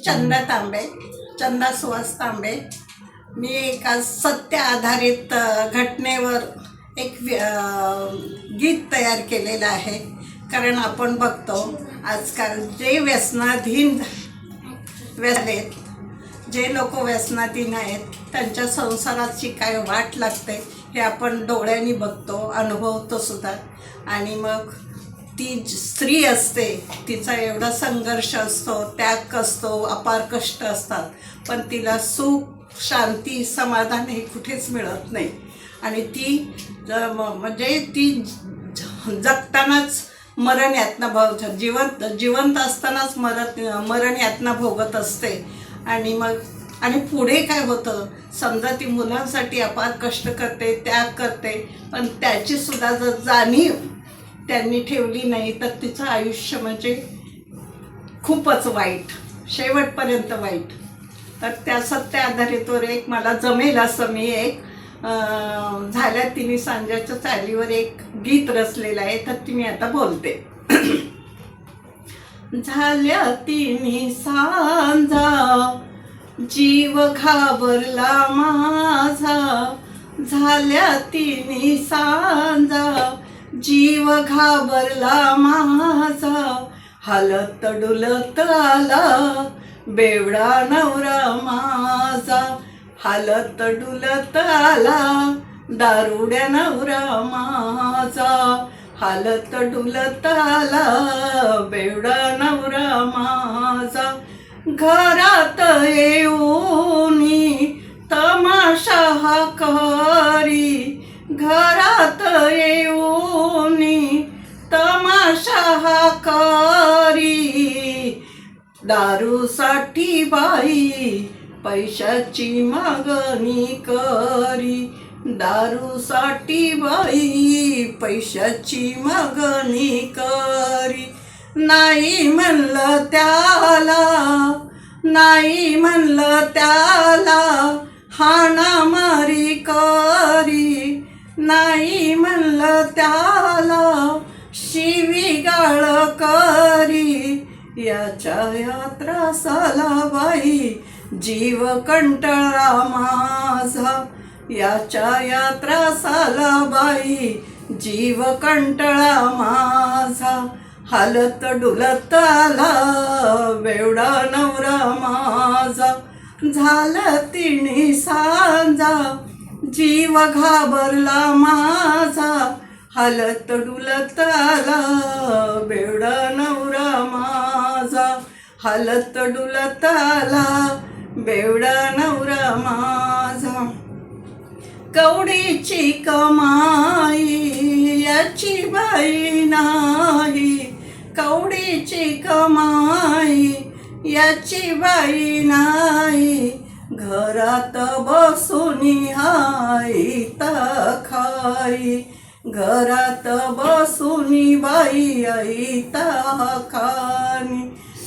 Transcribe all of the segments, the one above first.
चंदा तांबे, चंदा सुहास तांबे. मी एका सत्य आधारित घटनेवर एक गीत तयार केलेलं आहे. कारण आपण बघतो आजकाल जे व्यसनाधीन आहेत, जे लोक व्यसनाधीन आहेत, त्यांच्या संसाराची काय वाट लागते हे आपण डोळ्यांनी बघतो, अनुभवतो सुद्धा. आणि मग ती स्त्री असते, तिचा एवढा संघर्ष असतो, त्याग असतो, अपार कष्ट असतात, पण तिला सुख, शांती, समाधान हे कुठेच मिळत नाही. आणि ती म्हणजे ती जगतानाच मरण यातना जिवंत असतानाच मरण यातना भोगत असते. आणि मग पुढे काय होतं, समजा ती मुलांसाठी अपार कष्ट करते, त्याग करते, पण त्याची सुद्धा जर जाणीव त्यांनी ठेवली नाही तर तिचं आयुष्य म्हणजे खूपच वाईट, शेवटपर्यंत वाईट. तर त्या सत्य आधारितवर एक मला जमेल असं मी एक झाल्या तिन्ही सांजाच्या चालीवर एक गीत रचलेलं आहे, तर ती मी आता बोलते. झाल्या तिन्ही सांजा जीव घाबरला माझा, झाल्या तिन्ही सांजा जीव घाबरला माझा, हालत डुलत आला बेवडा नवरा माझा, हालत डुलत आला दारुड्या नवरा माझा, हालत डुलत आला बेवडा नवरा माझा. घरात येऊनी तमाशा हा करी, घरात येऊनी तमाशा हा करी, दारूसाठी बाई पैशाची मागणी करी, दारूसाठी बाई पैशाची मागणी करी. नाही म्हणलं त्याला, नाही म्हणलं त्याला हाणामारी करी, नाही म्हणलं त्याला शिवीगाळ करी. याच्या त्रासाला बाई जीव कंटाळा माझा, याच्या त्रासाला बाई जीव कंटाळा माझा, हालत डुलत आला बेवडा नवरा माझा. झालं तिन्ही सांजा जीव घाबरला माझा, हालत डुलत आला बेवडा नवरा माझा, हालत डुलत आला बेवडा नवरा माझा. कवडीची कमाई याची बाई नाही, कवडीची कमाई याची बाई नाही, घरात बसूनी हाय खाई, घरात बसूनी बाई आईता खानी.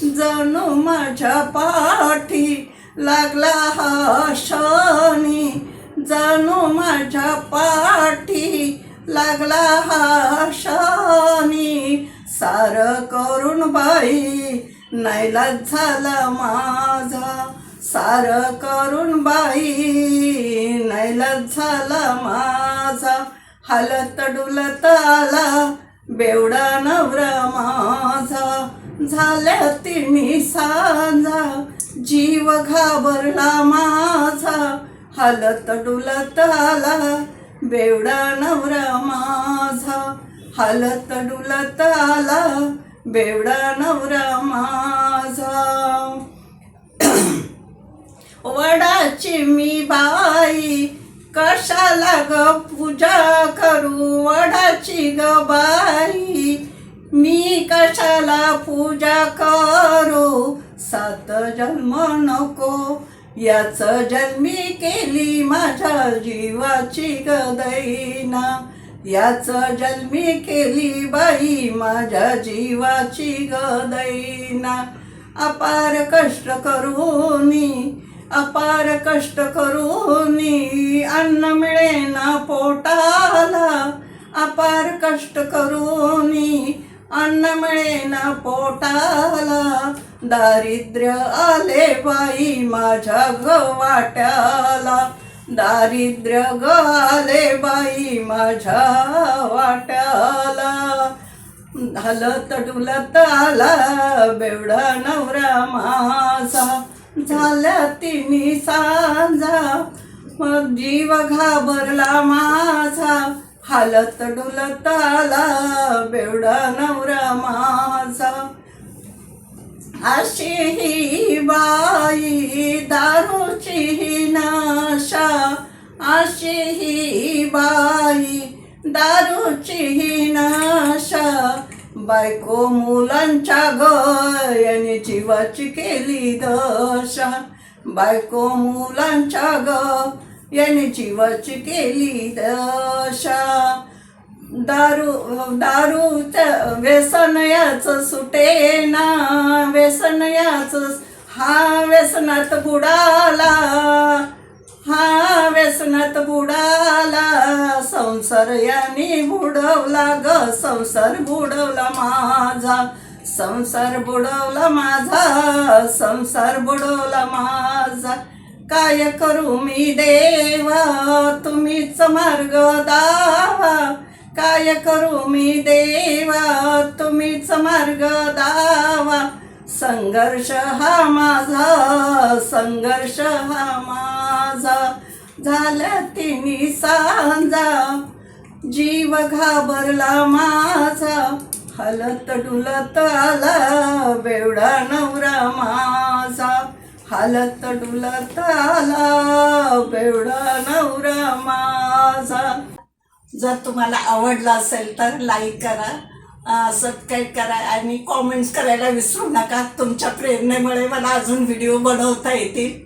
जणू माझ्या पाठी लागला हा शनी, जणू माझ्या पाठी लागला हा शनी, सार करून बाई नाईलाज झाला माझा, सार करून बाई नाईलाज झाला माझा, हालत डुलत आला बेवडा नवरा माझा. झाल्या तिन्ही सांजा जीव घाबरला माझा, हालत डुलत आला बेवडा नवरा माझा, हालत डुलत आला बेवडा नवरा माझा. वडाची मी बाई कशाला ग पूजा करू, वडाची ग बाई मी कशाला पूजा करू, 7 जन्म नको याच जन्मी केली माझ्या जीवाची गदैना, याच जन्मी केली बाई माझ्या जीवाची गदैना. अपार कष्ट करूनी, अपार कष्ट करूनी अन्न मिळेना पोटाला, अपार कष्ट करूनी अन्न मिळेना पोटाला, दारिद्र्य आले बाई माझ्या ग वाट्याला, दारिद्र्य ग आले बाई माझ्या वाट्याला. हलत डुलत आला बेवडा नवरा माझा, झाल्या तिन्ही सांजा मग जीव घाबरला माझा, हालत डुलत आला बेवडा नवरा माझा. अशी ही बाई दारूची नशा, अशी ही बाई दारूची नशा, बायको मुलांच्या ग याने जीवाची केली दशा, बायको मुलांच्या ग याने जीवाची केली दशा. दारूचं व्यसन याचं सुटेना, व्यसन याचं हा व्यसनात बुडाला, हा व्यसनात बुडाला, संसार याने बुडवला ग, संसार बुडवला माझा, संसार बुडवला माझा, संसार बुडवला माझा. काय करू मी देवा तुम्हीच मार्ग दावा, काय करू मी देवा तुम्हीच मार्ग दावा. संघर्ष हा माझा, संघर्ष हा माझा, झाल्या तिन्ही सांजा जीव घाबरला माझा, हलत डुलत आला बेवडा नवरा माझा, हालत डुलत आला बेवडा नवरा माझा. जर तुम्हाला आवडला असेल तर लाईक करा, सबस्क्राईब करा आणि कॉमेंट्स करायला विसरू नका. तुमच्या प्रेरणेमुळे मला अजून व्हिडिओ बनवता येतील.